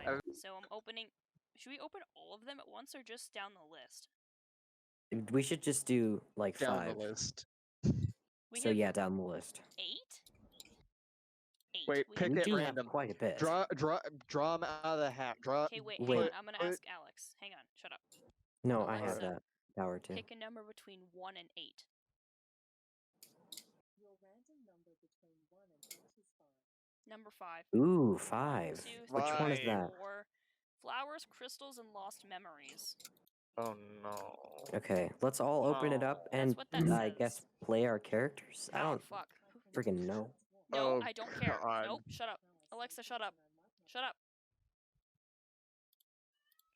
fine. So I'm opening... Should we open all of them at once or just down the list? We should just do like Down 5. the list. We So have yeah, down the list. 8? 8. Wait, We pick We have it do random. have quite a bit. Draw them out of the hat. Draw. Okay, wait, Wait. hang on. I'm gonna ask Alex. Hang on, shut up. No, I have Alexa, that power too. Pick a number between 1 and 8. Your random number between 1 and 8 is 5. Number 5. Ooh, 5. 2, 3, Which one is that? 4. Flowers, crystals, and lost memories. Oh no. Okay, let's all open it up and what that I says. guess play our characters. I Oh, don't fuck. freaking know. No, Oh, I don't care. God. Nope, shut up. Alexa, shut up. Shut up.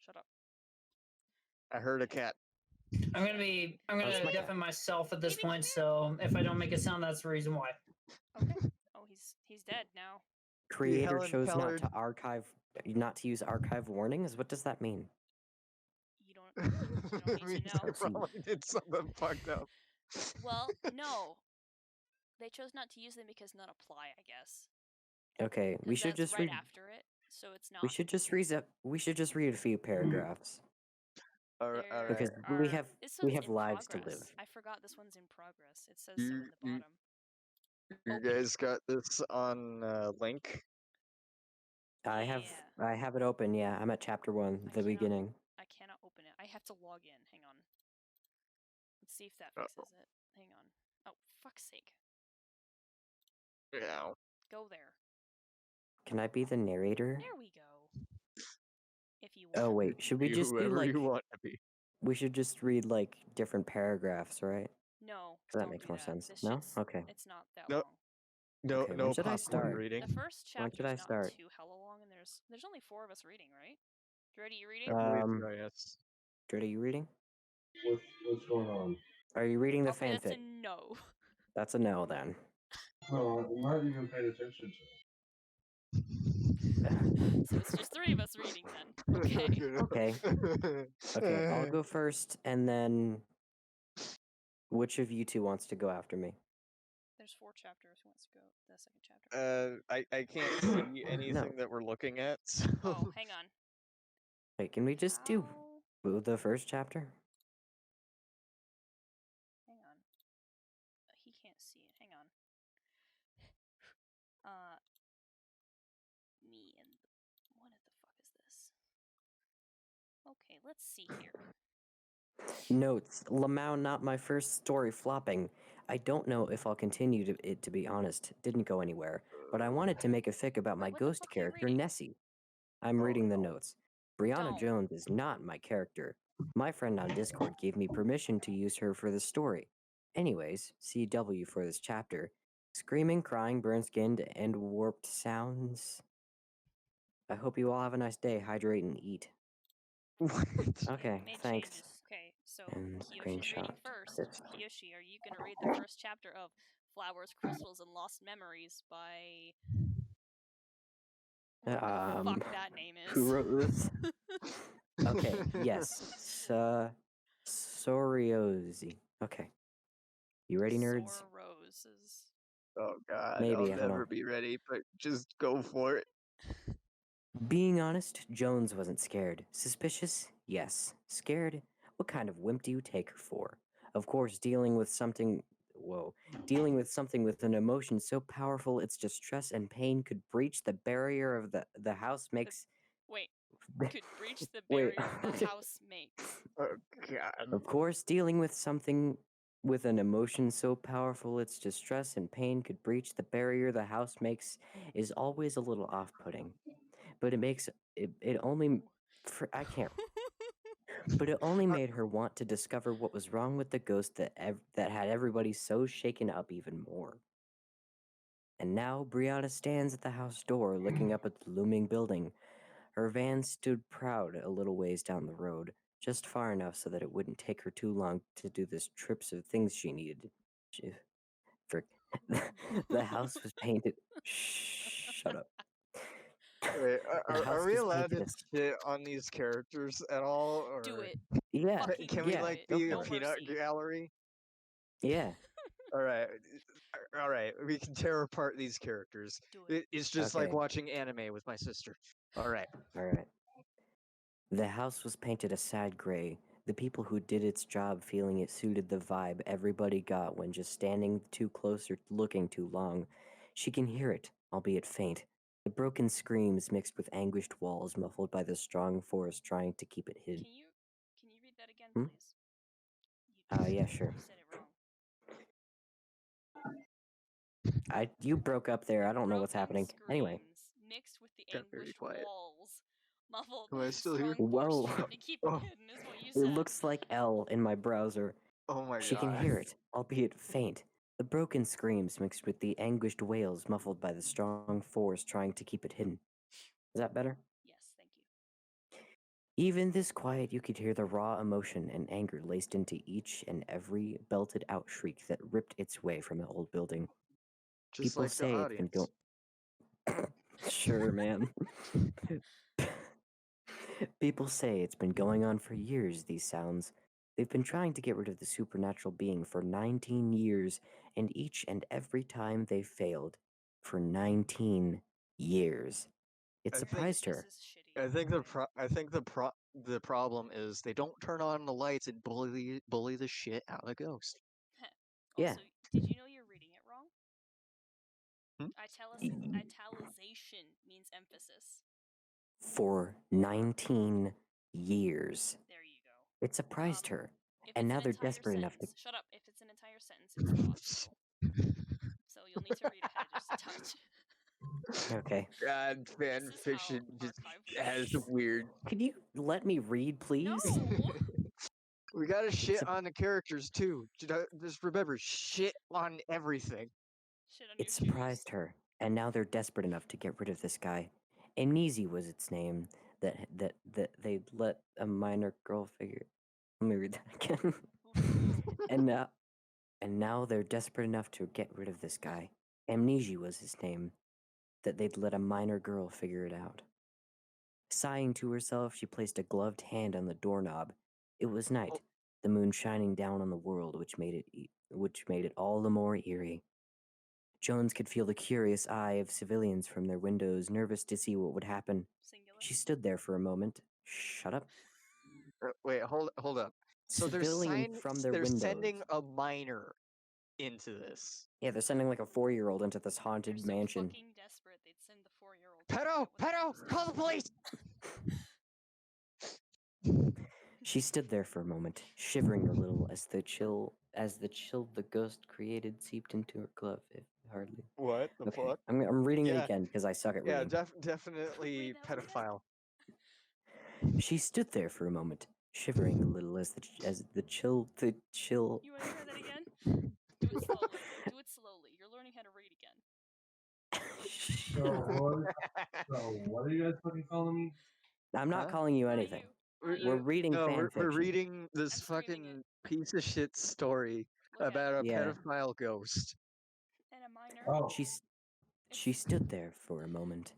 Shut up. I heard a cat. I'm gonna my deafen myself at this Baby, point, come so if I don't make a sound, that's the reason why. Okay. Oh, he's dead now. Creator Helen chose Keller- not to use archive warnings. What does that mean? You don't need to know. I probably did something fucked up. Well, no. They chose not to use them because none apply, I guess. Okay, we And should that's just right read. after it, so it's not. We should just read a few paragraphs. Alright. Because There we are- have this we one's have in lives to progress. live. I forgot this one's in progress. It says so in You- the you- bottom. You guys got this on link? I Yeah. have it open. Yeah, I'm at chapter 1, the cannot- beginning. I cannot open it. I have to log in. Hang on. Let's see if that Uh-oh. fixes it. Hang on. Oh, fuck's sake. Yeah. Go there. Can I be the narrator? There we go. If you want. Oh wait, should we Be just do whoever like you want to be. we should just read like different paragraphs, right? No. So that don't makes do more that. sense. This No? shit's- Okay. It's not that No. long. No, Okay, no when should I popcorn start? reading. The first When chapter's should I not start? too hella long, and there's only 4 of us reading, right? Ready? You reading? Yes. Dread, are you reading? What's going on? Are you reading the Okay, fanfic? that's a no. That's a no then. No, I'm not even paying attention to So it's just 3 of us reading then. Okay. Okay. Okay, I'll go first, and then which of you two wants to go after me? There's 4 chapters. Who wants to go the second chapter? I can't see anything that we're looking at. So. Oh, hang on. Wait, can we just do How- the first chapter? Hang on. He can't see it. Hang on. Me and what the fuck is this? Okay, let's see here. Notes. Lamau, not my first story flopping. I don't know if I'll continue to be honest. Didn't go anywhere. But I wanted to make a fic about my What the ghost fuck are you character, reading? Nessie. I'm reading the notes. Brianna Don't. Jones is not my character. My friend on Discord gave me permission to use her for the story. Anyways, CW for this chapter. Screaming, crying, burn-skinned, and warped sounds. I hope you all have a nice day. Hydrate and eat. Okay, Made thanks. changes. Okay, so And Kiyoshi's reading screenshot first. this. Kiyoshi, are you gonna read the first chapter of Flowers, Crystals, and Lost Memories by fuck that name is? Who wrote this? Okay, yes. Soriosi. Okay. You ready, nerds? Sore roses. Oh god, Maybe, I I'll don't never know. be ready, but just go for it. Being honest, Jones wasn't scared. Suspicious? Yes. Scared? What kind of wimp do you take her for? Of course, dealing with something with an emotion so powerful its distress and pain could breach the barrier of the house makes... Wait, could breach the barrier the house makes. Oh god. Of course, dealing with something with an emotion so powerful its distress and pain could breach the barrier the house makes is always a little off-putting. But it makes it only I can't. But it only made her want to discover what was wrong with the ghost that had everybody so shaken up even more. And now Brianna stands at the house door looking up at the looming building. Her van stood proud a little ways down the road, just far enough so that it wouldn't take her too long to do this trips of things she needed. Frick. The house was painted. Shut up. Wait, The house are we was allowed to painted shit on these characters at all? Or Do it. Yeah. Fucking Can do we it. like be No a peanut mercy. gallery? Yeah. All right. We can tear apart these characters. Do it. It's just like Okay. watching anime with my sister. All right. All right. The house was painted a sad gray, the people who did its job feeling it suited the vibe everybody got when just standing too close or looking too long. She can hear it, albeit faint. The broken screams mixed with anguished walls muffled by the strong force trying to keep it hidden. Can you read that again, Hmm? please? Yeah, sure. You said it wrong. You broke up there. I don't know what's Broken happening. Anyway. screams mixed with the Got very anguished quiet. walls, muffled Am by I the still here? strong force Whoa. trying to keep Oh. it hidden, is what you It said. looks like L in my browser. Oh my She god. can hear it, albeit faint. The broken screams mixed with the anguished wails muffled by the strong force trying to keep it hidden. Is that better? Yes, thank you. Even this quiet, you could hear the raw emotion and anger laced into each and every belted out shriek that ripped its way from the old building. Just People like the say it's been audience. going. Sure, man. People say it's been going on for years, these sounds. They've been trying to get rid of the supernatural being for 19 years, and each and every time they failed. For 19 years. It I think- surprised her. This is shitty. I think the problem is they don't turn on the lights and bully the shit out of the ghost. Yeah. Also, did you know you're reading it wrong? Hmm? Italicization means emphasis. For 19 years. There you go. It surprised her. If And it's now an they're entire desperate enough to. sentence, shut up. If it's an entire sentence, it's possible. So you'll need to read ahead just a touch. Okay. God, fan This is how fiction just archive has works. weird. Could you let me read, please? No. We gotta shit Sup- on the characters too. Just remember, shit on everything. Shit on It your surprised her, and now they're desperate enough to get rid of this guy. Amnesia was its name. That they let a minor girl figure. Let me read that again. and now they're desperate enough to get rid of this guy. Amnesia was his name. That they'd let a minor girl figure it out. Sighing to herself, she placed a gloved hand on the doorknob. It was night, Oh. the moon shining down on the world, which made it all the more eerie. Jones could feel the curious eye of civilians from their windows, nervous to see what would happen. Singular. She stood there for a moment. Shut up. Wait, hold up. So Civilians from their they're windows. sending a minor into this. Yeah, they're sending like a 4-year-old into this They're haunted so mansion. fucking desperate, they'd send the 4-year-old. Pedo, call the police! She stood there for a moment, shivering a little as the chill the ghost created seeped into her glove. Hardly. What the Okay, fuck? I'm reading it Yeah. again because I suck at Yeah, reading. definitely Wait, that was pedophile. She stood there for a moment, shivering a little as the chill. You want to try that again? Do it slowly. Do it slowly. You're learning how to read again. So what are you guys fucking calling me? I'm not Huh? calling you Not anything. you. Not We're you. reading No, fan we're fiction. reading this I'm screaming fucking piece of shit story Look at about it. a Yeah. pedophile ghost. And a minor. Oh, She stood there for a moment,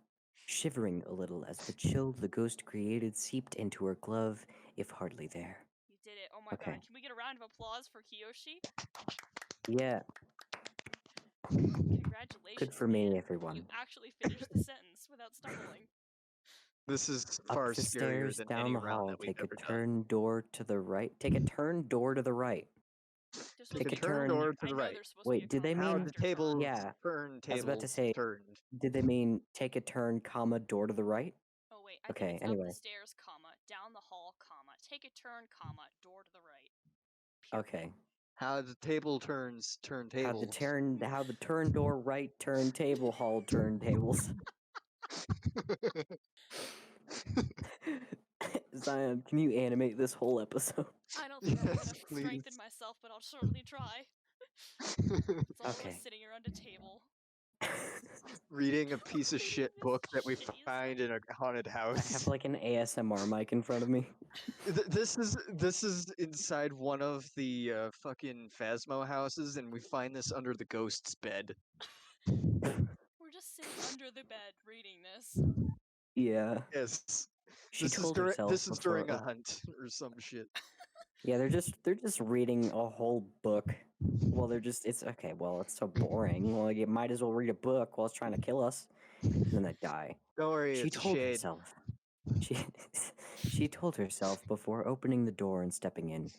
shivering a little as the chill the ghost created seeped into her glove, if hardly there. You did it. Oh my Okay. god. Can we get a round of applause for Kiyoshi? Yeah, Congratulations. good for me, man. everyone. You actually finished the sentence without stumbling. This is Up far the scarier stairs, than down any the round hall, that we've take a ever done. turn door to the right. Take a turn door to the right. There's Take supposed a to be turn there. door to I the know right. there's supposed to Wait, be a did they comma How mean- the after turn. tables Yeah, turn, I was about to tables say- turned. Did they mean take a turn, comma, door to the right? Oh wait, I Okay, think it's up anyway. the stairs, comma, down the hall, comma, take a turn, comma, door to the right. Period. Okay. How the table turns, How the turntables. turn door right turntable hall turntables. Zion, can you animate this whole episode? I don't think I have Yes, enough strength in please. myself, but I'll certainly try. It's all of Okay. us sitting around a table. Reading a piece of Reading shit this book that we shittiest find in a haunted I house. have like an ASMR mic in front of me. This is inside one of the fucking Phasmo houses, and we find this under the ghost's bed. We're just sitting under the bed reading this. Yeah. Yes, She told herself this is before during a hunt or some shit. Yeah, they're just reading a whole book. Well, it's okay. Well, it's so boring. Well, you might as well read a book while it's trying to kill us, and then they die. Don't worry, She it's a told shade. herself. She she told herself before opening the door and stepping in.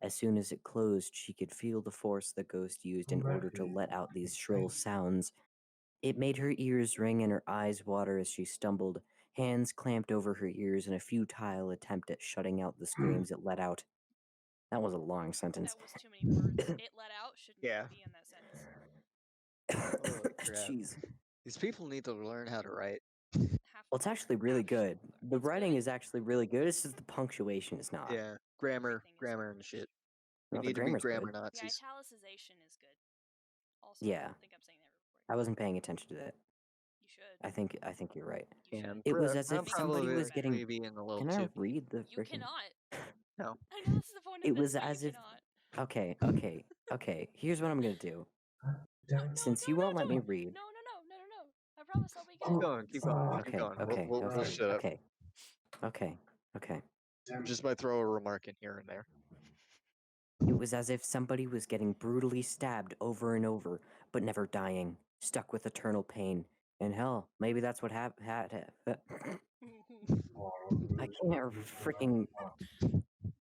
As soon as it closed, she could feel the force the ghost used in order to let out these shrill sounds. It made her ears ring and her eyes water as she stumbled, hands clamped over her ears in a futile attempt at shutting out the screams it let out. That was a long sentence. That was too many words. It let out shouldn't Yeah. be in that sentence. Holy crap. Jeez. These people need to learn how to write. Well, it's actually really good. The writing is actually really good. It's just the punctuation is not. Yeah, grammar, Everything is grammar good. and shit. We No, the need to be grammar's grammar good. The Nazis. italicization is good. Also, Yeah. I think I'm saying that right. I wasn't paying attention to that. You should. I think you're right. You Yeah, should. It was as I'm if somebody probably was getting. being a little Can I too. read the You freaking? cannot. No. I know this is the point of It this, was but as you if. cannot. Okay. Here's what I'm gonna do. No, Since no, you no, won't let me don't. read. No. I promise I'll make it. Keep going, keep going, keep Okay. going. Okay. We'll Okay. shut up. Okay. Just might throw a remark in here and there. It was as if somebody was getting brutally stabbed over and over, but never dying, stuck with eternal pain. And hell, maybe that's what had. I can't freaking.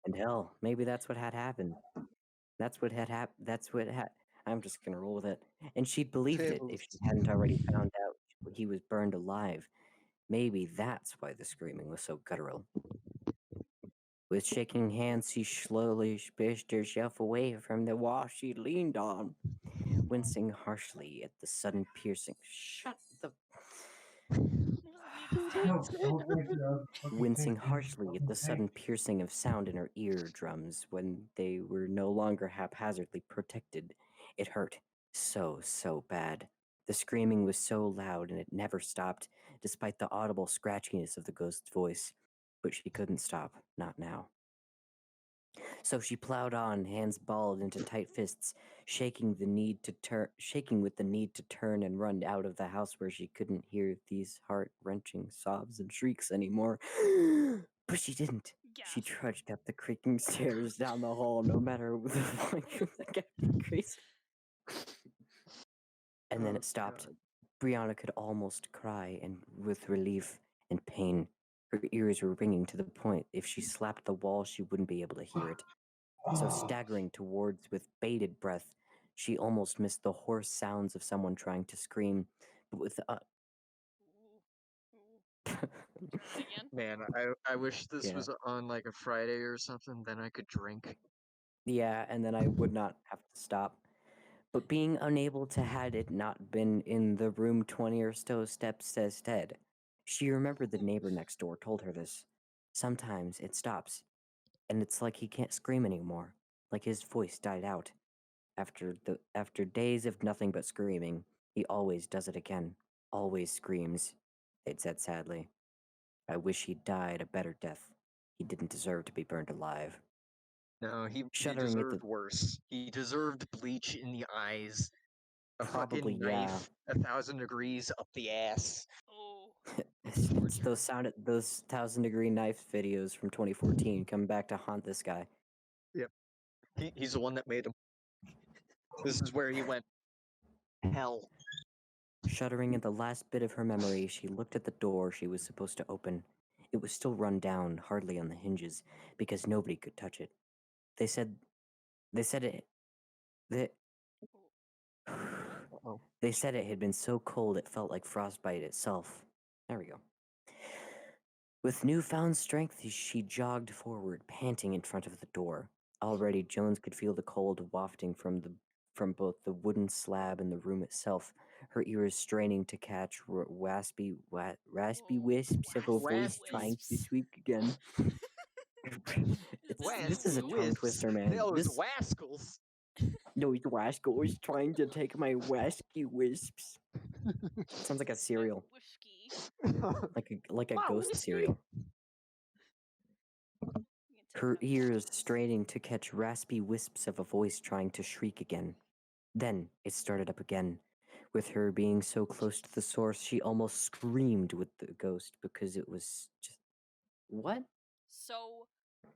And hell, maybe that's what had happened. That's what had happened. That's what had. I'm just gonna roll with it. And she'd believed it if she hadn't already found out he was burned alive. Maybe that's why the screaming was so guttural. With shaking hands, she slowly pushed herself away from the wall she leaned on, wincing harshly at the sudden piercing. Shut the. Wincing harshly at the sudden piercing of sound in her eardrums when they were no longer haphazardly protected. It hurt so bad. The screaming was so loud and it never stopped, despite the audible scratchiness of the ghost's voice. But she couldn't stop, not now. So she plowed on, hands balled into tight fists, shaking with the need to turn and run out of the house where she couldn't hear these heart-wrenching sobs and shrieks anymore. But she didn't. She Gasp. trudged up the creaking stairs down the hall, no matter the volume that kept increasing. And then Oh, it stopped. God. Brianna could almost cry, and with relief and pain, her ears were ringing to the point if she slapped the wall, she wouldn't be able to hear it. So staggering towards with bated breath, she almost missed the hoarse sounds of someone trying to scream, but with Ooh. Try that again. Man, I wish this Yeah. was on like a Friday or something, then I could drink. Yeah, and then I would not have to stop. But being unable to had it not been in the room 20 or so steps instead, she remembered the neighbor next door told her this. Sometimes it stops, and it's like he can't scream anymore, like his voice died out. After days of nothing but screaming, he always does it again. Always screams, they'd said sadly. I wish he'd died a better death. He didn't deserve to be burned alive. No, he Shuddering at deserved worse. He deserved bleach in the eyes. A Probably, fucking knife 1,000 degrees up the ass. Oh. It's those 1,000-degree knife videos from 2014 come back to haunt this guy. Yep. He's the one that made him. This is where he went. Hell. Shuddering at the last bit of her memory, she looked at the door she was supposed to open. It was still run down, hardly on the hinges, because nobody could touch it. They said it. Uh-oh. They said it had been so cold it felt like frostbite itself. There we go. With newfound strength, she jogged forward, panting in front of the door. Already, Jones could feel the cold wafting from both the wooden slab and the room itself. Her ears straining to catch raspy wisps of a voice trying to speak again. This is a tongue twister, man. Those wascals. Those rascals trying to take my wasky wisps. Sounds like a cereal, like a My ghost whiskey. cereal. Her ears straining to catch raspy wisps of a voice trying to shriek again. Then it started up again. With her being so close to the source, she almost screamed with the ghost because it was just... What? So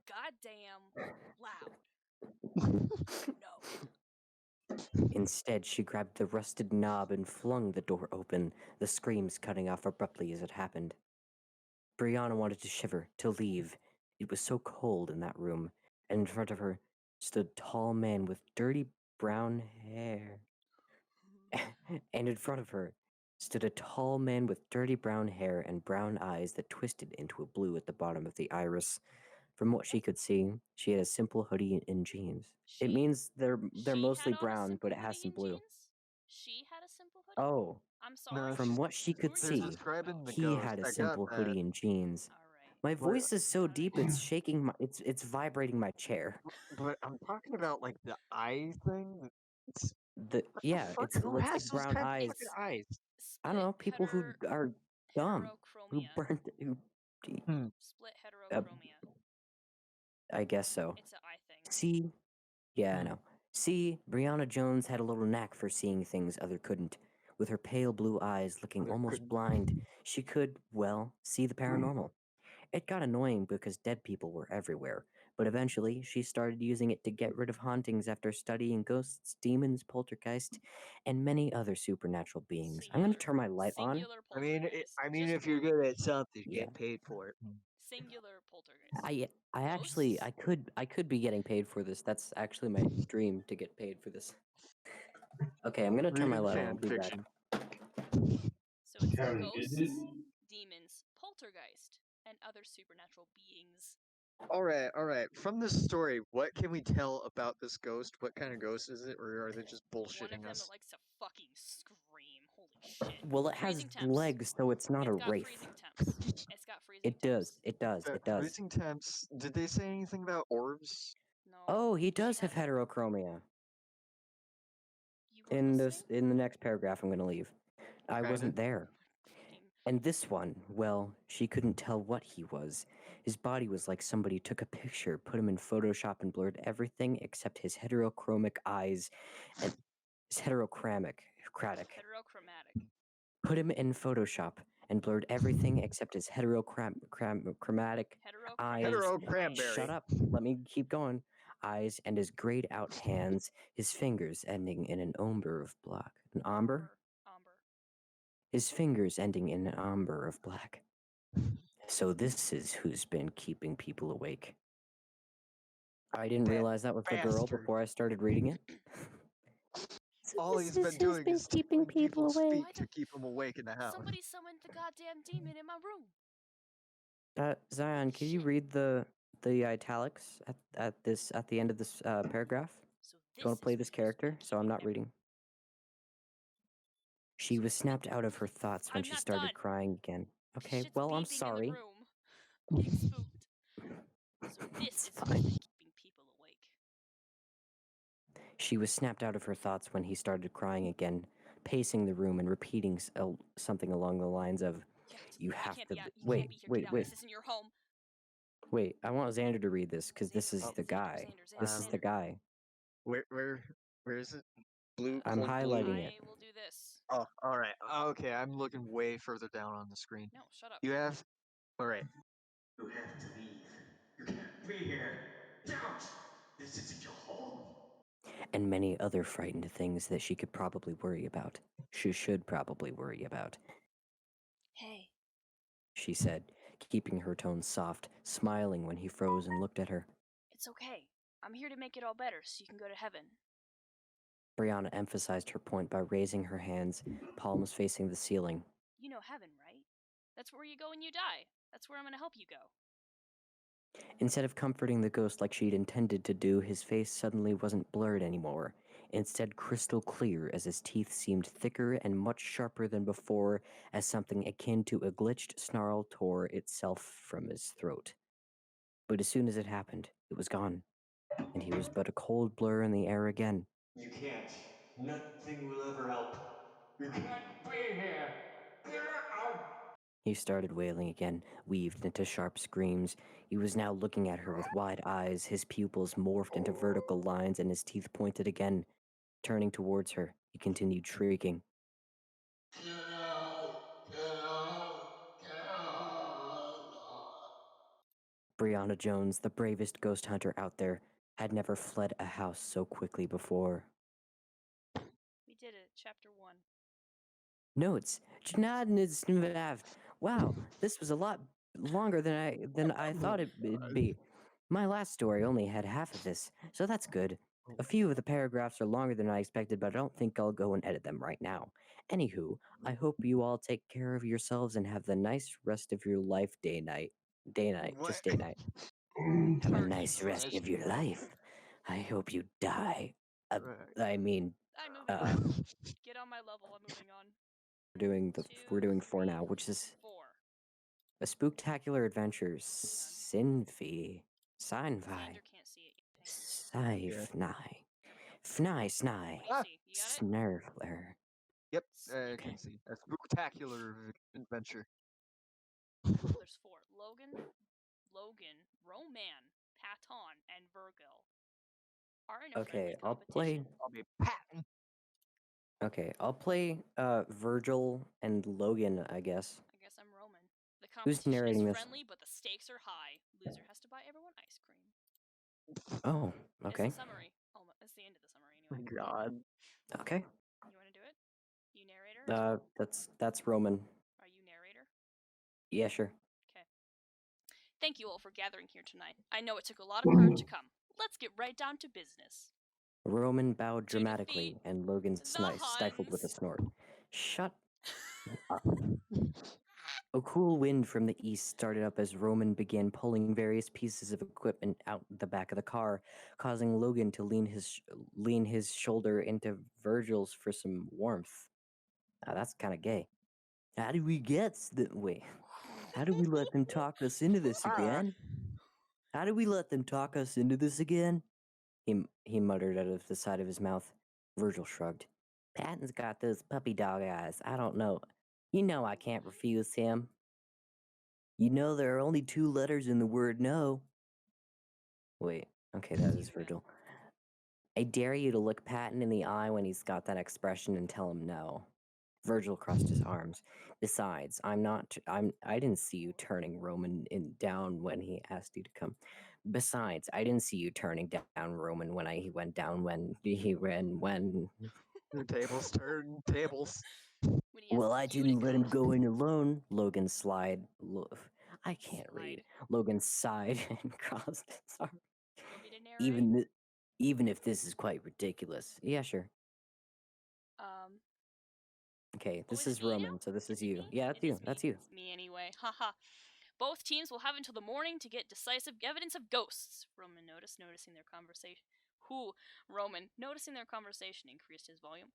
goddamn loud. No. Instead, she grabbed the rusted knob and flung the door open, the screams cutting off abruptly as it happened. Brianna wanted to shiver, to leave. It was so cold in that room, and in front of her stood a tall man with dirty brown hair. And in front of her stood a tall man with dirty brown hair and brown eyes that twisted into a blue at the bottom of the iris. From what she could see, she had a simple hoodie and jeans. It means they're She mostly had on a brown, simple but it has hoodie some and blue. jeans? She had a simple hoodie? Oh, I'm sorry. No, from what she could Who are you they're see, talking describing about? the he ghost. had a I got simple that. hoodie and jeans. All right. My But- voice is so deep it's shaking my it's vibrating my chair. But I'm talking about like the eye thing. It's fuck? It's Who has like those brown kind of eyes. fucking eyes? I don't know, people who are dumb, who heterochromia. burned who Split heterochromia. I guess so. It's an eye thing. See? Yeah, I know. See, Brianna Jones had a little knack for seeing things other couldn't. With her pale blue eyes looking Other almost couldn't. blind, she could, well, see the paranormal. It got annoying because dead people were everywhere, but eventually she started using it to get rid of hauntings after studying ghosts, demons, poltergeist, and many other supernatural beings. I'm going to turn my light on. Singular I mean, poltergeist. if Just you're one. good at something, Yeah. get paid for it. Singular poltergeist. I actually Ghosts? I could be getting paid for this. That's actually my dream to get paid for this. Okay, I'm gonna turn my Reading light on. fan I'll be back. fiction. So it's Karen, ghosts, is it? demons, poltergeist, and other supernatural beings. All right. From this story, what can we tell about this ghost? What kind of ghost is it, or are they just One of bullshitting them us? likes to fucking scream. Holy shit. Well, it has Freezing temps. legs, so it's not It's a got wraith. freezing temps. It's got freezing It does. It does. Got It does. freezing temps. Did they say anything about orbs? No. Oh, he does have has- heterochromia. You were In listening? the next paragraph, I'm gonna leave. I Okay. wasn't there. Fucking- And this one, well, she couldn't tell what he was. His body was like somebody took a picture, put him in Photoshop, and blurred everything except his heterochromic eyes and his heterochromatic. Heterochromatic. Put him in Photoshop and blurred everything except his heterochromatic eyes. Hetero cranberry. Shut up. Let me keep going. Eyes and his grayed out hands, his fingers ending in an ombre of black. An ombre? Amber. His fingers ending in an ombre of black. So this is who's been keeping people awake. I didn't That realize that was the girl bastard. before I started reading it. All he's been doing is keeping people's feet to keep them awake in the house. Somebody summoned the goddamn demon in my room. Zion, can you Shit. read the italics at the end of this paragraph? So Do you want this to play is this who's been character so I'm keeping not every- reading? She was snapped out of her thoughts when I'm she not started done. crying again. Okay, Shit's well, I'm beeping in the sorry. room. I'm getting spooked. So this It's is who's fine. been keeping people awake. She was snapped out of her thoughts when he started crying again, pacing the room and repeating something along the lines of, "You have can't to be out. You wait, can't be here. wait, Get out. wait, This isn't your home. wait." I want Xander to read this because this is Xander, the Xander, guy. Xander, This is the Xander. guy. Where is it? Blue. I'm cold highlighting blue? it. I will do this. Oh, all right. Okay, I'm looking way further down on the screen. No, shut up. You have. All right. You have to leave. You can't be here. Don't! This isn't your home. And many other frightened things that she could probably worry about. She should probably worry about, Hey, she said, keeping her tone soft, smiling when he froze and looked at her. it's okay. I'm here to make it all better so you can go to heaven. Brianna emphasized her point by raising her hands, palms facing the ceiling. You know heaven, right? That's where you go when you die. That's where I'm gonna help you go. Instead of comforting the ghost like she'd intended to do, his face suddenly wasn't blurred anymore, instead crystal clear as his teeth seemed thicker and much sharper than before as something akin to a glitched snarl tore itself from his throat. But as soon as it happened, it was gone, and he was but a cold blur in the air again. You can't. Nothing will ever help. You can't be here. Get out! He started wailing again, weaved into sharp screams. He was now looking at her with wide eyes, his pupils morphed into vertical lines and his teeth pointed again. Turning towards her, he continued shrieking. Get out! Get out! Get out! Brianna Jones, the bravest ghost hunter out there, had never fled a house so quickly before. We did it. Chapter 1. Notes. Wow, this was a lot longer than I thought it'd be. My last story only had half of this, so that's good. A few of the paragraphs are longer than I expected, but I don't think I'll go and edit them right now. Anywho, I hope you all take care of yourselves and have the nice rest of your life day night. Just day night. Have a Turkey nice rest slash of your life. I hope you die. I mean, I'm moving on. Get on my level. I'm moving on. we're doing 4 3, now, which is 4. a Spooktakular Adventure, snyfy, Xander can't see it. fny, sny, Ah. You see? You got it? snurfler. Yep, I Okay. can see. A spectacular adventure. There's 4. Logan, Roman, Paton, and Virgil are in a Okay, friendly I'll play. competition. I'll be patting. Okay, I'll play Virgil and Logan, I guess. I guess I'm Roman. The Who's competition is narrating this? friendly, but the stakes are high. Loser has to buy everyone ice cream. Oh, It's okay. the summary. It's the end of the summary Oh my anyway. god. Okay. You want to do it? You narrator? That's Roman. Are you narrator? Yeah, sure. Okay. Thank you all for gathering here tonight. I know it took a lot of courage to come. Let's get right down to business. Roman bowed To dramatically, defeat and Logan the stifled with a Huns. snort. Shut up. A cool wind from the east started up as Roman began pulling various pieces of equipment out the back of the car, causing Logan to lean his shoulder into Virgil's for some warmth. That's kind of gay. How do we How do we let them talk us into this again? How do we let them talk us into this again? He muttered out of the side of his mouth. Virgil shrugged. Patton's got those puppy dog eyes. I don't know. You know I can't refuse him. You know there are only 2 letters in the word no. Wait, okay, that is Virgil. I dare you to look Patton in the eye when he's got that expression and tell him no. Virgil crossed his arms. Besides, I didn't see you turning Roman down when he asked you to come. Besides, I didn't see you turning down Roman when he went down when he ran when. The tables turn, tables. When he Well, asked I you to didn't let him go come. in alone. Logan I can't read. Slide. Logan sighed and crossed his arms. You want me to narrate? Even if this is quite ridiculous. Yeah, sure. Okay, this is is me now? Roman, so this is it you. me? Yeah, It that's you. is me. That's you. It's me anyway. Haha. Both teams will have until the morning to get decisive evidence of ghosts. Roman noticing their conversation. Roman, noticing their conversation, increased his volume.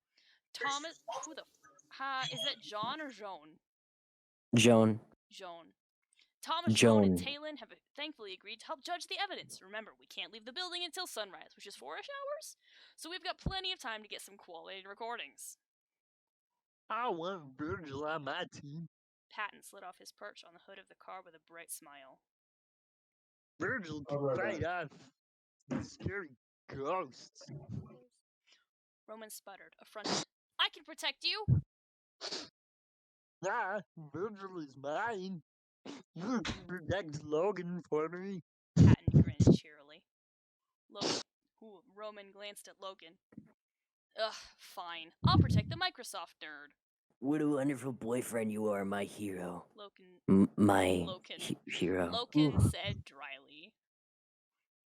Thomas, is that John or Joan? Joan. Thomas, Joan, and Talon have thankfully agreed to help judge the evidence. Remember, we can't leave the building until sunrise, which is 4-ish hours, so we've got plenty of time to get some quality recordings. I want Virgil on my team. Patton slid off his perch on the hood of the car with a bright smile. Virgil can fight off the scary ghosts. Roman sputtered, affronted. I can protect you! Nah, Virgil is mine. You can protect Logan for me. Patton grinned cheerily. Roman glanced at Logan. Ugh, fine. I'll protect the Microsoft nerd. What a wonderful boyfriend you are, my hero. Hero. Logan said dryly.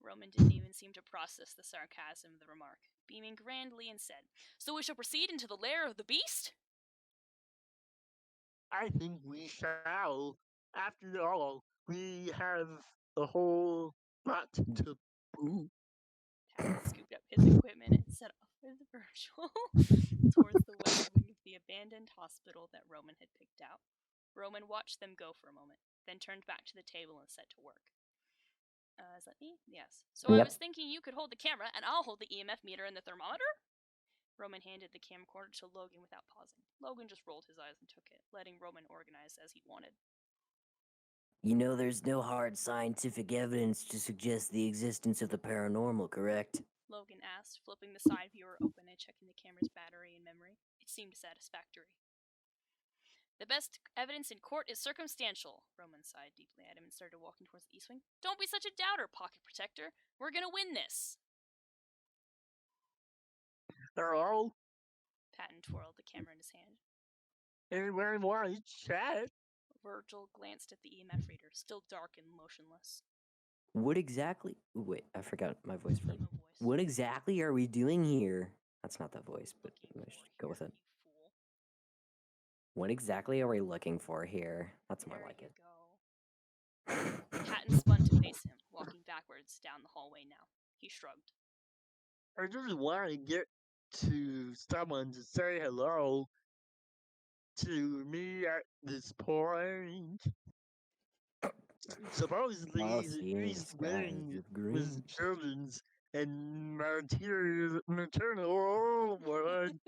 Roman didn't even seem to process the sarcasm of the remark, beaming grandly and said, So we shall proceed into the lair of the beast? I think we shall. After all, we have a whole lot to do. Patton scooped up his equipment and set off with Virgil towards the west wing of the abandoned hospital that Roman had picked out. Roman watched them go for a moment, then turned back to the table and set to work. Is that me? Yes. So Yep. I was thinking you could hold the camera and I'll hold the EMF meter and the thermometer? Roman handed the camcorder to Logan without pausing. Logan just rolled his eyes and took it, letting Roman organize as he wanted. You know there's no hard scientific evidence to suggest the existence of the paranormal, correct? Logan asked, flipping the side viewer open and checking the camera's battery and memory. It seemed satisfactory. The best evidence in court is circumstantial. Roman sighed deeply at him and started walking towards the east wing. Don't be such a doubter, Pocket Protector. We're gonna win this. Hello? Patton twirled the camera in his hand. Anyone want to chat? Virgil glanced at the EMF reader, still dark and motionless. What exactly? Wait, I forgot my voice for Emo voice. What exactly are we doing here? That's not that voice, but Looking I should for go with here, it. you fool. What exactly are we looking for here? That's more There like you it. go. Patton spun to face him, walking backwards down the hallway now. He shrugged. I just want to get to someone to say hello to me at this point. Supposedly, I'll the see in East skies Wing of green. was children's and maternal ward.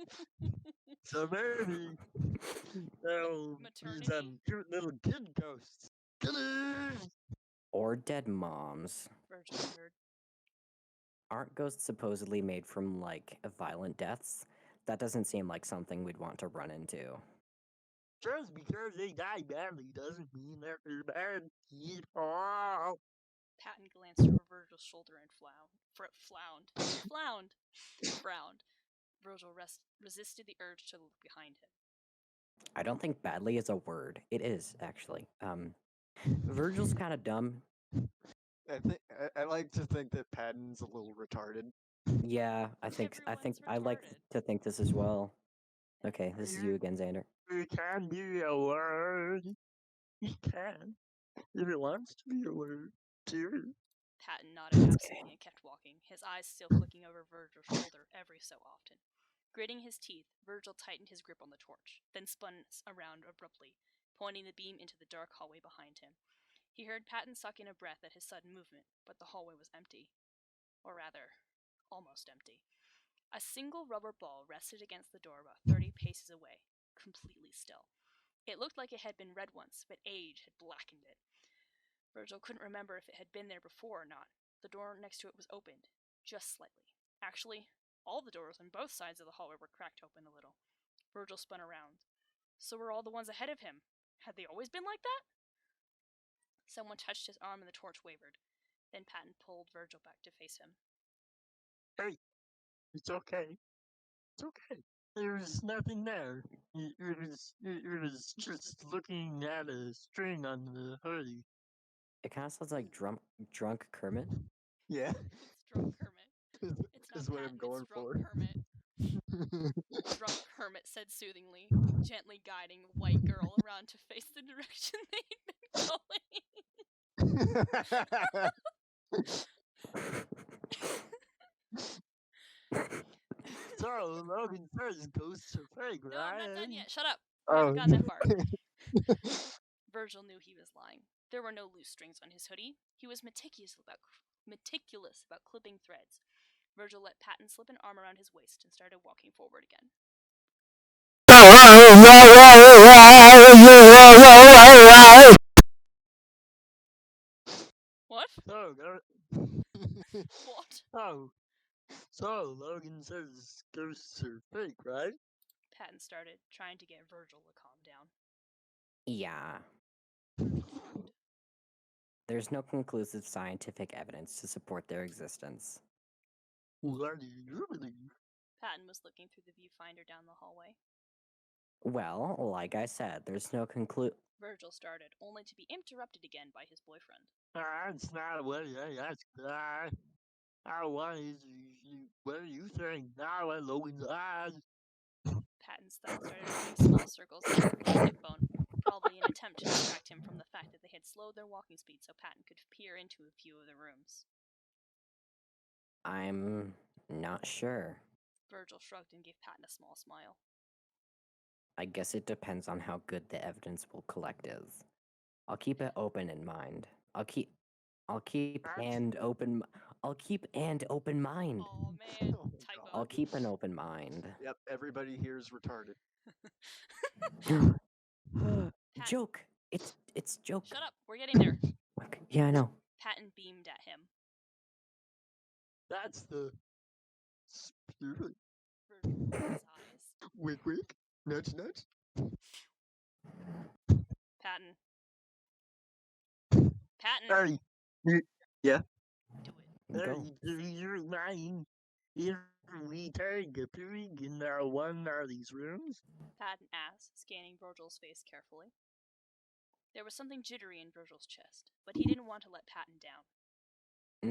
So maybe there'll be Maternity? some cute little kid ghosts. Killers! Or dead moms. Virgil wondered. Aren't ghosts supposedly made from, like, violent deaths? That doesn't seem like something we'd want to run into. Just because they die badly doesn't mean that they're bad people. Patton glanced over Virgil's shoulder and frowned. Virgil resisted the urge to look behind him. I don't think badly is a word. It is, actually. Virgil's kind of dumb. I like to think that Patton's a little retarded. Yeah, I like retarded. to think this as well. Okay, this is you again, Xander. It can be a word. It can. If it wants to be a word, too. Patton nodded absently and kept walking, his eyes still flicking over Virgil's shoulder every so often. Gritting his teeth, Virgil tightened his grip on the torch, then spun around abruptly, pointing the beam into the dark hallway behind him. He heard Patton suck in a breath at his sudden movement, but the hallway was empty. Or rather, almost empty. A single rubber ball rested against the door about 30 paces away, completely still. It looked like it had been red once, but age had blackened it. Virgil couldn't remember if it had been there before or not. The door next to it was opened, just slightly. Actually, all the doors on both sides of the hallway were cracked open a little. Virgil spun around. So were all the ones ahead of him. Had they always been like that? Someone touched his arm and the torch wavered. Then Patton pulled Virgil back to face him. Hey, it's okay. It's okay. There's nothing there. It was just looking at a string on the hoodie. It kind of sounds like drunk Kermit. Yeah. It's drunk Kermit. It's not is what Patton, I'm going it's drunk for. Kermit. Drunk Kermit said soothingly, gently guiding the white girl around to face the direction they'd been going. So, Logan says ghosts are fake, No, right? I'm not done yet. Shut up. I Oh. haven't gotten that far. Virgil knew he was lying. There were no loose strings on his hoodie. He was meticulous about clipping threads. Virgil let Patton slip an arm around his waist and started walking forward again. What? So, What? oh, so Logan says ghosts are fake, right? Patton started, trying to get Virgil to calm down. Yeah. Virgil shrugged. There's no conclusive scientific evidence to support their existence. What do you believe? Patton was looking through the viewfinder down the hallway. Well, like I said, there's no Virgil started, only to be interrupted again by his boyfriend. That's not what I asked. What do you think? Now what Logan's eyes. Patton's thoughts started running small circles around the hip bone, probably an attempt to distract him from the fact that they had slowed their walking speed so Patton could peer into a few of the rooms. I'm not sure. Virgil shrugged and gave Patton a small smile. I guess it depends on how good the evidence we'll collect is. I'll keep it open in mind. I'll keep and open mind. Oh man, Oh, typo. God. I'll keep an open mind. Yep, everybody here is retarded. Joke. It's joke. Shut up, we're getting there. Okay. Yeah, I know. Patton beamed at him. That's the spirit. Virgil rolled his eyes. Wink, wink. Nudge, nudge. Patton. Patton, Hey, you, yeah. do it. Go. Hey, do you mind if we take a peek in one of these rooms? Patton asked, scanning Virgil's face carefully. There was something jittery in Virgil's chest, but he didn't want to let Patton down.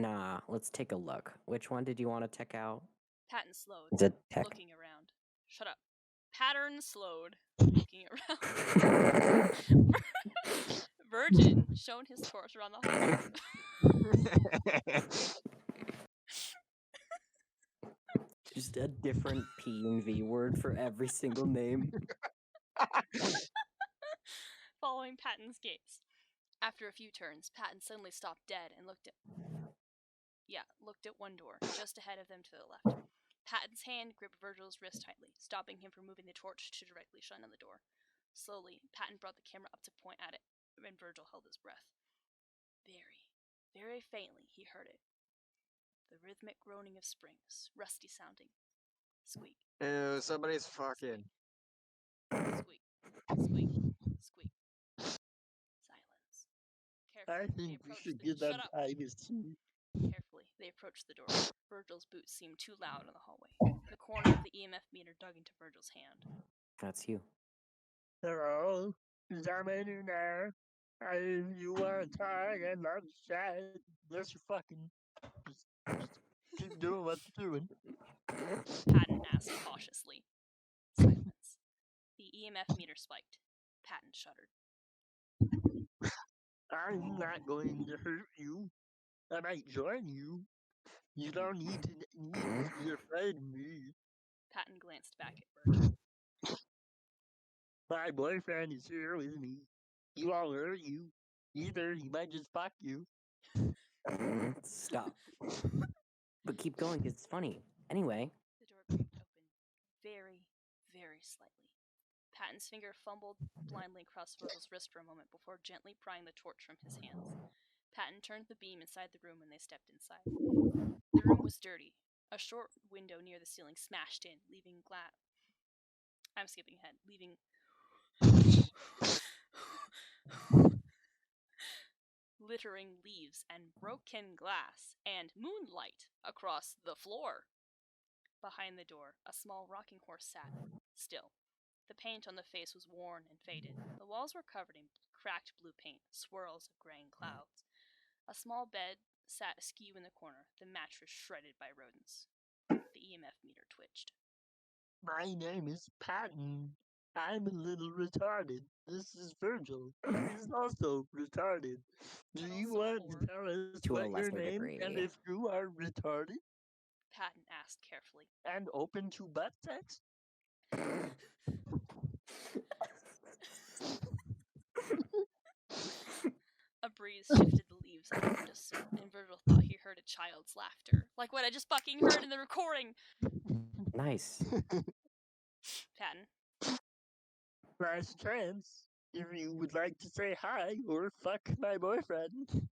Nah, let's take a look. Which one did you want to check out? Patton slowed, Is it tech? looking around. Shut up. Pattern slowed, looking around. Virgin shone his torch around the hallway. Just a different P and V word for every single name. Following Patton's gaze. After a few turns, Patton suddenly stopped dead and looked at one door, just ahead of them to the left. Patton's hand gripped Virgil's wrist tightly, stopping him from moving the torch to directly shine on the door. Slowly, Patton brought the camera up to point at it, and Virgil held his breath. Very, very faintly, he heard it. The rhythmic groaning of springs, rusty sounding. Squeak, Ew, somebody's fucking. squeak, squeak, squeak. Silence. I Carefully, they think we approached should the get shut that up. privacy. Carefully, they approached the door. Virgil's boots seemed too loud in the hallway. The corner of the EMF meter dug into Virgil's hand. That's you. Hello, is that in there? If you want to talk and not chat, that's your fucking. Just keep doing what you're doing. Patton asked cautiously. Silence. The EMF meter spiked. Patton shuddered. I'm not going to hurt you. I might join you. You don't need to be afraid of me. Patton glanced back at Virgil. My boyfriend is here with me. He won't hurt you. Either he might just fuck you. Stop. But keep going, 'cause it's funny. Anyway. The door creaked open, very, very slightly. Patton's finger fumbled blindly across Virgil's wrist for a moment before gently prying the torch from his hands. Patton turned the beam inside the room and they stepped inside. The room was dirty. A short window near the ceiling smashed in, leaving I'm skipping ahead, leaving littering leaves and broken glass and moonlight across the floor. Behind the door, a small rocking horse sat, still. The paint on the face was worn and faded. The walls were covered in cracked blue paint, swirls of graying clouds. A small bed sat askew in the corner, the mattress shredded by rodents. The EMF meter twitched. My name is Patton. I'm a little retarded. This is Virgil. He is also retarded. Do But you also want to poor. tell us To a what your lesser name degree. and if you are retarded Patton asked carefully. and open to butt sex? A breeze shifted the leaves on the windowsill, and Virgil thought he heard a child's laughter, like what I just fucking heard in the recording. Nice. Patton. Last chance. If you would like to say hi or fuck my boyfriend.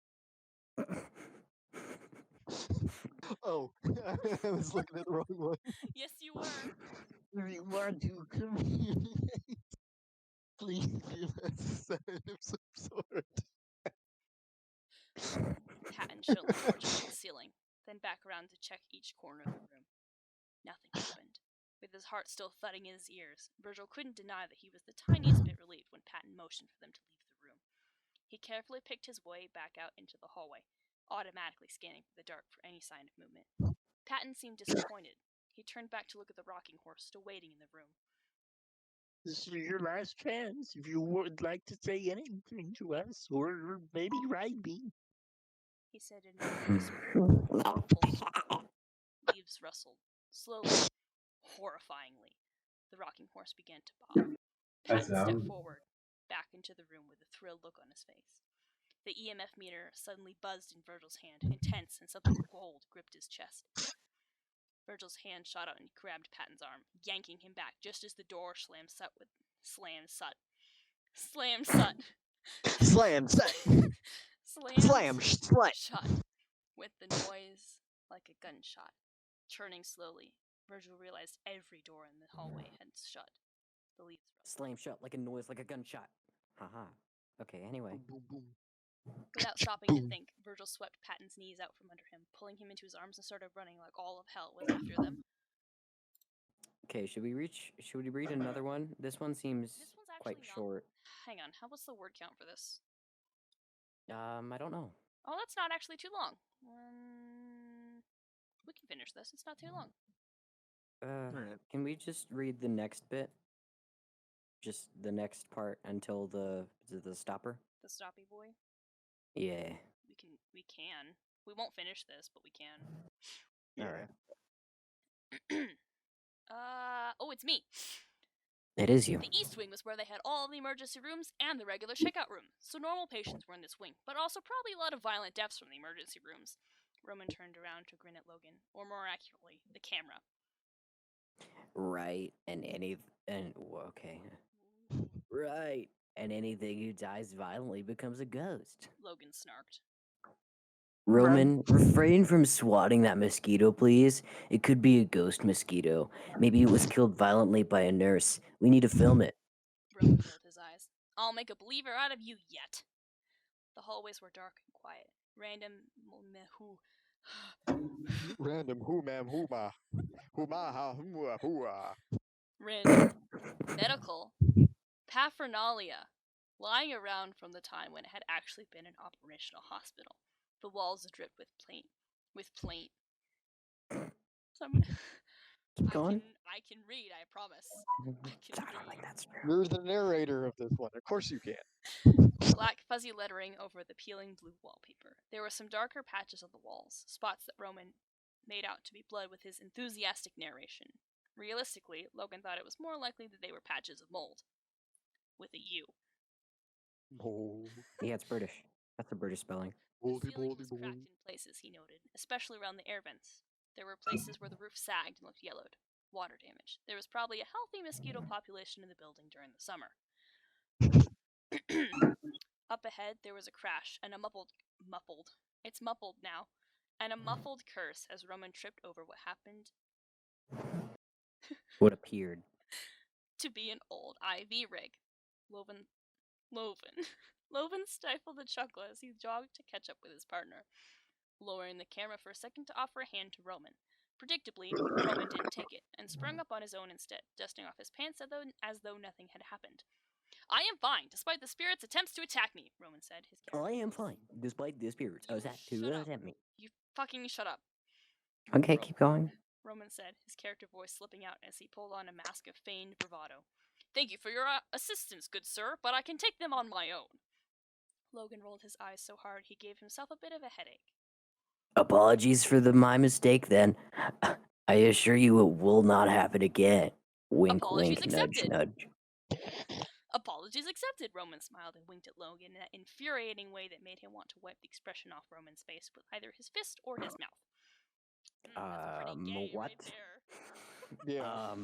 Oh, I was looking at the wrong one. Yes, you were. If you want to communicate, please give us That's a sign of some sort. Patton shone the torch at the ceiling, then back around to check each corner of the room. Nothing happened. With his heart still thudding in his ears, Virgil couldn't deny that he was the tiniest bit relieved when Patton motioned for them to leave the room. He carefully picked his way back out into the hallway, automatically scanning the dark for any sign of movement. Patton seemed disappointed. He turned back to look at the rocking horse still waiting in the room. This is your last chance. If you would like to say anything to us, or maybe ride me. He said in a whisper. Leaves rustled, slowly, horrifyingly. The rocking horse began to bob. Patton stepped forward, back into the room with a thrilled look on his face. The EMF meter suddenly buzzed in Virgil's hand, intense, and something cold gripped his chest. Virgil's hand shot out and grabbed Patton's arm, yanking him back just as the door slammed shut. Slam, Slam, shut, with the noise like a gunshot. Turning slowly, Virgil realized every door in the hallway had shut. The leaves rustled. Slam shut like a noise like a gunshot. Haha. Okay, anyway. Boom, boom, boom. Without stopping to Boom. think, Virgil swept Patton's knees out from under him, pulling him into his arms and started running like all of hell was after them. Okay, should we read another one? This one seems This one's quite actually not. short. Hang on, what's the word count for this? I don't know. Oh, that's not actually too long. We can finish this. It's not too long. Alright. Can we just read the next bit? Just the next part until the stopper? The stoppy boy. Yeah. We can. We won't finish this, but we can. Alright. Oh, it's me. It is you. The East Wing was where they had all the emergency rooms and the regular checkout room, so normal patients were in this wing, but also probably a lot of violent deaths from the emergency rooms. Roman turned around to grin at Logan, or more accurately, the camera. Right, okay. Right, and anything who dies violently becomes a ghost. Logan snarked. Roman, refrain from swatting that mosquito, please. It could be a ghost mosquito. Maybe it was killed violently by a nurse. We need to film it. Roman rolled his eyes. I'll make a believer out of you yet. The hallways were dark and quiet. Random who ma'am who ma. Who ma ha hua hua. Random medical paraphernalia lying around from the time when it had actually been an operational hospital. The walls dripped with plaint. Keep going. I can read, I promise. I I can don't read. think that's true. You're the narrator of this one. Of course you can. Black fuzzy lettering over the peeling blue wallpaper. There were some darker patches on the walls, spots that Roman made out to be blood with his enthusiastic narration. Realistically, Logan thought it was more likely that they were patches of mold. With a U. Oh. Yeah, it's British. That's a British spelling. The ceiling was cracked in places, he noted, especially around the air vents. There were places where the roof sagged and looked yellowed. Water damage. There was probably a healthy mosquito population in the building during the summer. Up ahead, there was a crash and a muffled curse as Roman tripped over what happened What appeared. to be an old IV rig. Loven stifled a chuckle as he jogged to catch up with his partner, lowering the camera for a second to offer a hand to Roman. Predictably, Roman didn't take it, and sprung up on his own instead, dusting off his pants as though nothing had happened. I am fine, despite the spirit's attempts to attack me, Roman said. I am fine, despite the spirits attack me. You fucking shut up, Okay, keep going. Roman said, his character voice slipping out as he pulled on a mask of feigned bravado. Thank you for your assistance, good sir, but I can take them on my own. Logan rolled his eyes so hard he gave himself a bit of a headache. Apologies for my mistake, then. I assure you it will not happen again. Wink, Apologies wink, accepted. nudge, nudge. Apologies accepted, Roman smiled and winked at Logan in an infuriating way that made him want to wipe the expression off Roman's face with either his fist or his mouth. That's pretty gay What? right there. Yeah.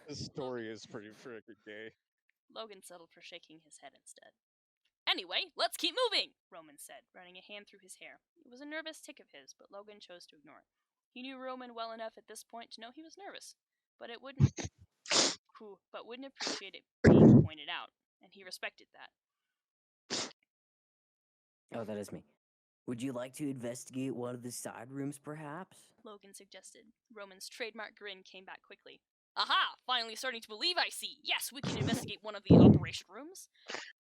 This story is pretty freaking gay. Logan settled for shaking his head instead. Anyway, let's keep moving, Roman said, running a hand through his hair. It was a nervous tic of his, but Logan chose to ignore it. He knew Roman well enough at this point to know he was nervous, but wouldn't appreciate it being pointed out, and he respected that. Oh, that is me. Would you like to investigate one of the side rooms, perhaps? Logan suggested. Roman's trademark grin came back quickly. Aha! Finally starting to believe I see! Yes, we can investigate one of the operation rooms!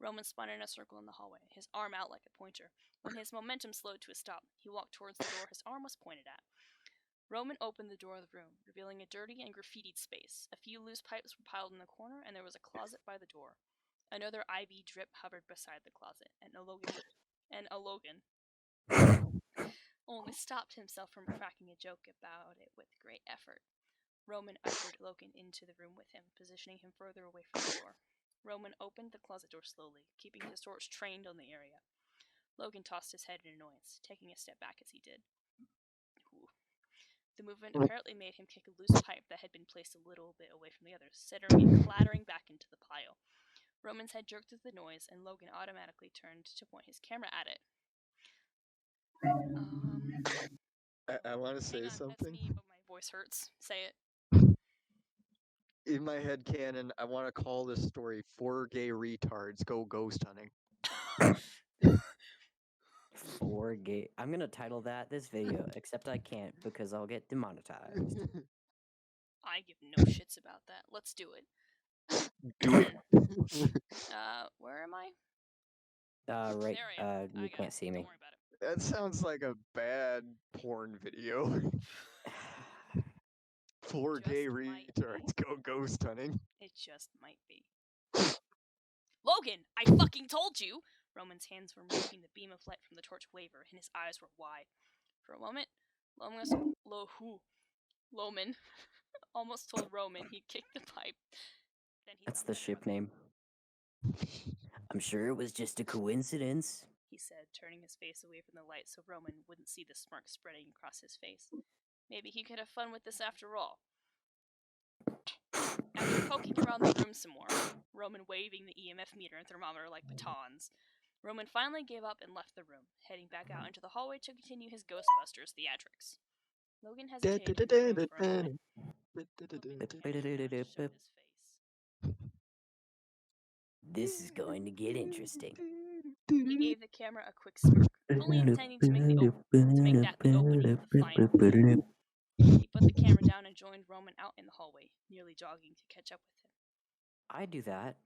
Roman spun in a circle in the hallway, his arm out like a pointer. When his momentum slowed to a stop, he walked towards the door his arm was pointed at. Roman opened the door of the room, revealing a dirty and graffitied space. A few loose pipes were piled in the corner, and there was a closet by the door. Another IV drip hovered beside the closet, and a Logan only stopped himself from cracking a joke about it with great effort. Roman ushered Logan into the room with him, positioning him further away from the door. Roman opened the closet door slowly, keeping his torch trained on the area. Logan tossed his head in annoyance, taking a step back as he did. Ooh. The movement apparently made him kick a loose pipe that had been placed a little bit away from the others, sending it clattering back into the pile. Roman's head jerked with the noise, and Logan automatically turned to point his camera at it. I want to say Hang on, something. That's me, but my voice hurts. Say it. in my head canon, I want to call this story 4 Gay Retards Go Ghost Hunting. 4 gay. I'm gonna title that this video, except I can't because I'll get demonetized. I give no shits about that. Let's do it. Do it. Where am I? Right. There I am. You I got can't it. see me. Don't worry about it. That sounds like a bad porn video. 4 Gay Just might be. Retards Go Ghost Hunting. It just might be. Logan, I fucking told you! Roman's hands were making the beam of light from the torch waver, and his eyes were wide. For a moment, Loman almost told Roman he'd kicked the pipe. Then he That's thought the better ship of it. name. I'm sure it was just a coincidence. He said, turning his face away from the light so Roman wouldn't see the smirk spreading across his face. Maybe he could have fun with this after all. After poking around the room some more, Roman waving the EMF meter and thermometer like batons, Roman finally gave up and left the room, heading back out into the hallway to continue his Ghostbusters theatrics. Logan hesitated in the room for a moment, hoping the camera would not show his face. This is going to get interesting. He gave the camera a quick smirk, fully intending to make that the opening of the final film. He put the camera down and joined Roman out in the hallway, nearly jogging to catch up with him. I do that.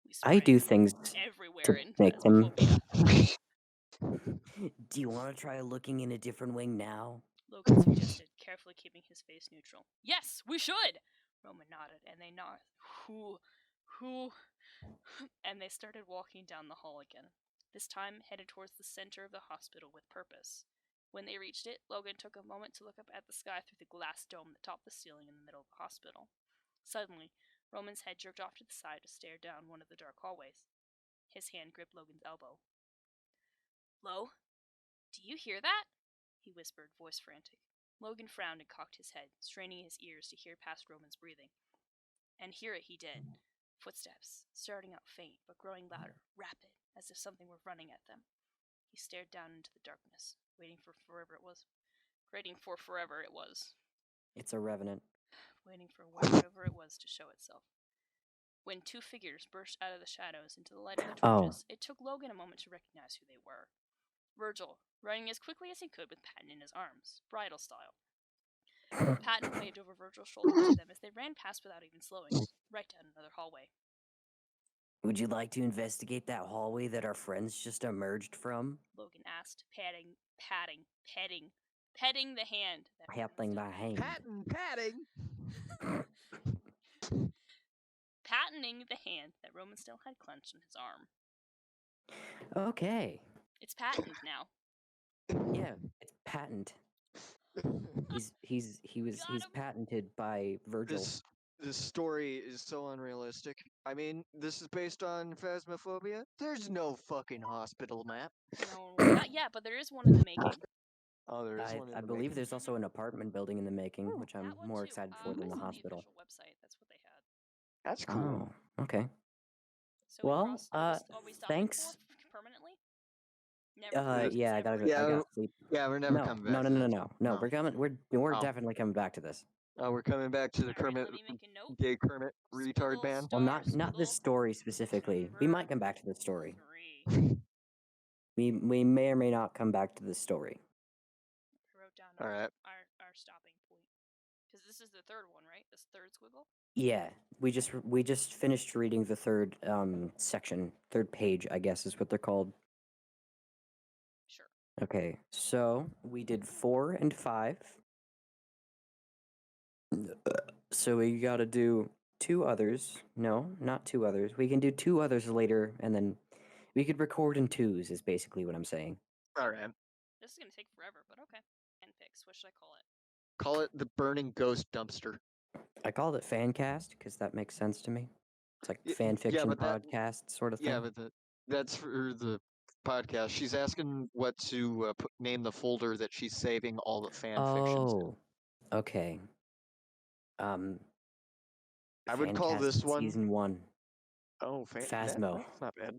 We I do sprang things everywhere to in make them. Phasmophobia. Do you want to try looking in a different wing now? Logan suggested, carefully keeping his face neutral. Yes, we should! Roman nodded, and they nodded. Who? And they started walking down the hall again, this time headed towards the center of the hospital with purpose. When they reached it, Logan took a moment to look up at the sky through the glass dome that topped the ceiling in the middle of the hospital. Suddenly, Roman's head jerked off to the side to stare down one of the dark hallways. His hand gripped Logan's elbow. Lo, do you hear that? He whispered, voice frantic. Logan frowned and cocked his head, straining his ears to hear past Roman's breathing. And hear it he did. Footsteps, starting out faint, but growing louder, rapid, as if something were running at them. He stared down into the darkness, waiting for forever it was. It's a revenant. Waiting for whatever it was to show itself. When two figures burst out of the shadows into the light of the torches, it took Logan a moment to recognize who they were. Virgil, running as quickly as he could with Patton in his arms, bridal style. Patton waved over Virgil's shoulder to them as they ran past without even slowing, right down another hallway. Would you like to investigate that hallway that our friends just emerged from? Logan asked, petting the hand. Patting the hand. Patting. Patting the hand that Roman still had clenched in his arm. Okay. It's patent now. Yeah, it's patent. He's patented by Virgil. This story is so unrealistic. I mean, this is based on Phasmophobia. There's no fucking hospital map. No, not yet, but there is one in the making. Oh, there is one in I the believe making? there's also an apartment building in the making, which I'm That one more too. excited for than I the saw hospital. The official website. That's what they had. That's cool. Oh, okay. So Well, are we stopping thanks. permanently? Never. Yeah, I gotta Yeah, I gotta sleep. Yeah, we're never coming back. No. Oh. We're coming. We're Oh. definitely coming back to this. Oh, we're coming back to the Alright, Kermit, let me make a note. gay Kermit retard Squiggle, band. Well, not Star, this squiggle, story specifically. We might come back to the story. 3. We may or may not come back to the story. I wrote down Alright. our stopping point. Because this is the third one, right? This third squiggle? Yeah, we just finished reading the third section, third page, I guess is what they're called. Sure. Okay, so we did 4 and 5. So we gotta do 2 others. No, not 2 others. We can do 2 others later, and then we could record in 2s, is basically what I'm saying. Alright. This is going to take forever, but okay. Fanfics, what should I call it? Call it the Burning Ghost Dumpster. I called it FANCAST because that makes sense to me. It's like Yeah, fan fiction but that- podcast sort of thing. Yeah, but that's for the podcast. She's asking what to name the folder that she's saving all the fan fictions in. Oh, okay. I would call FANCAST this one Season 1. Oh, Phasmo. That's not bad.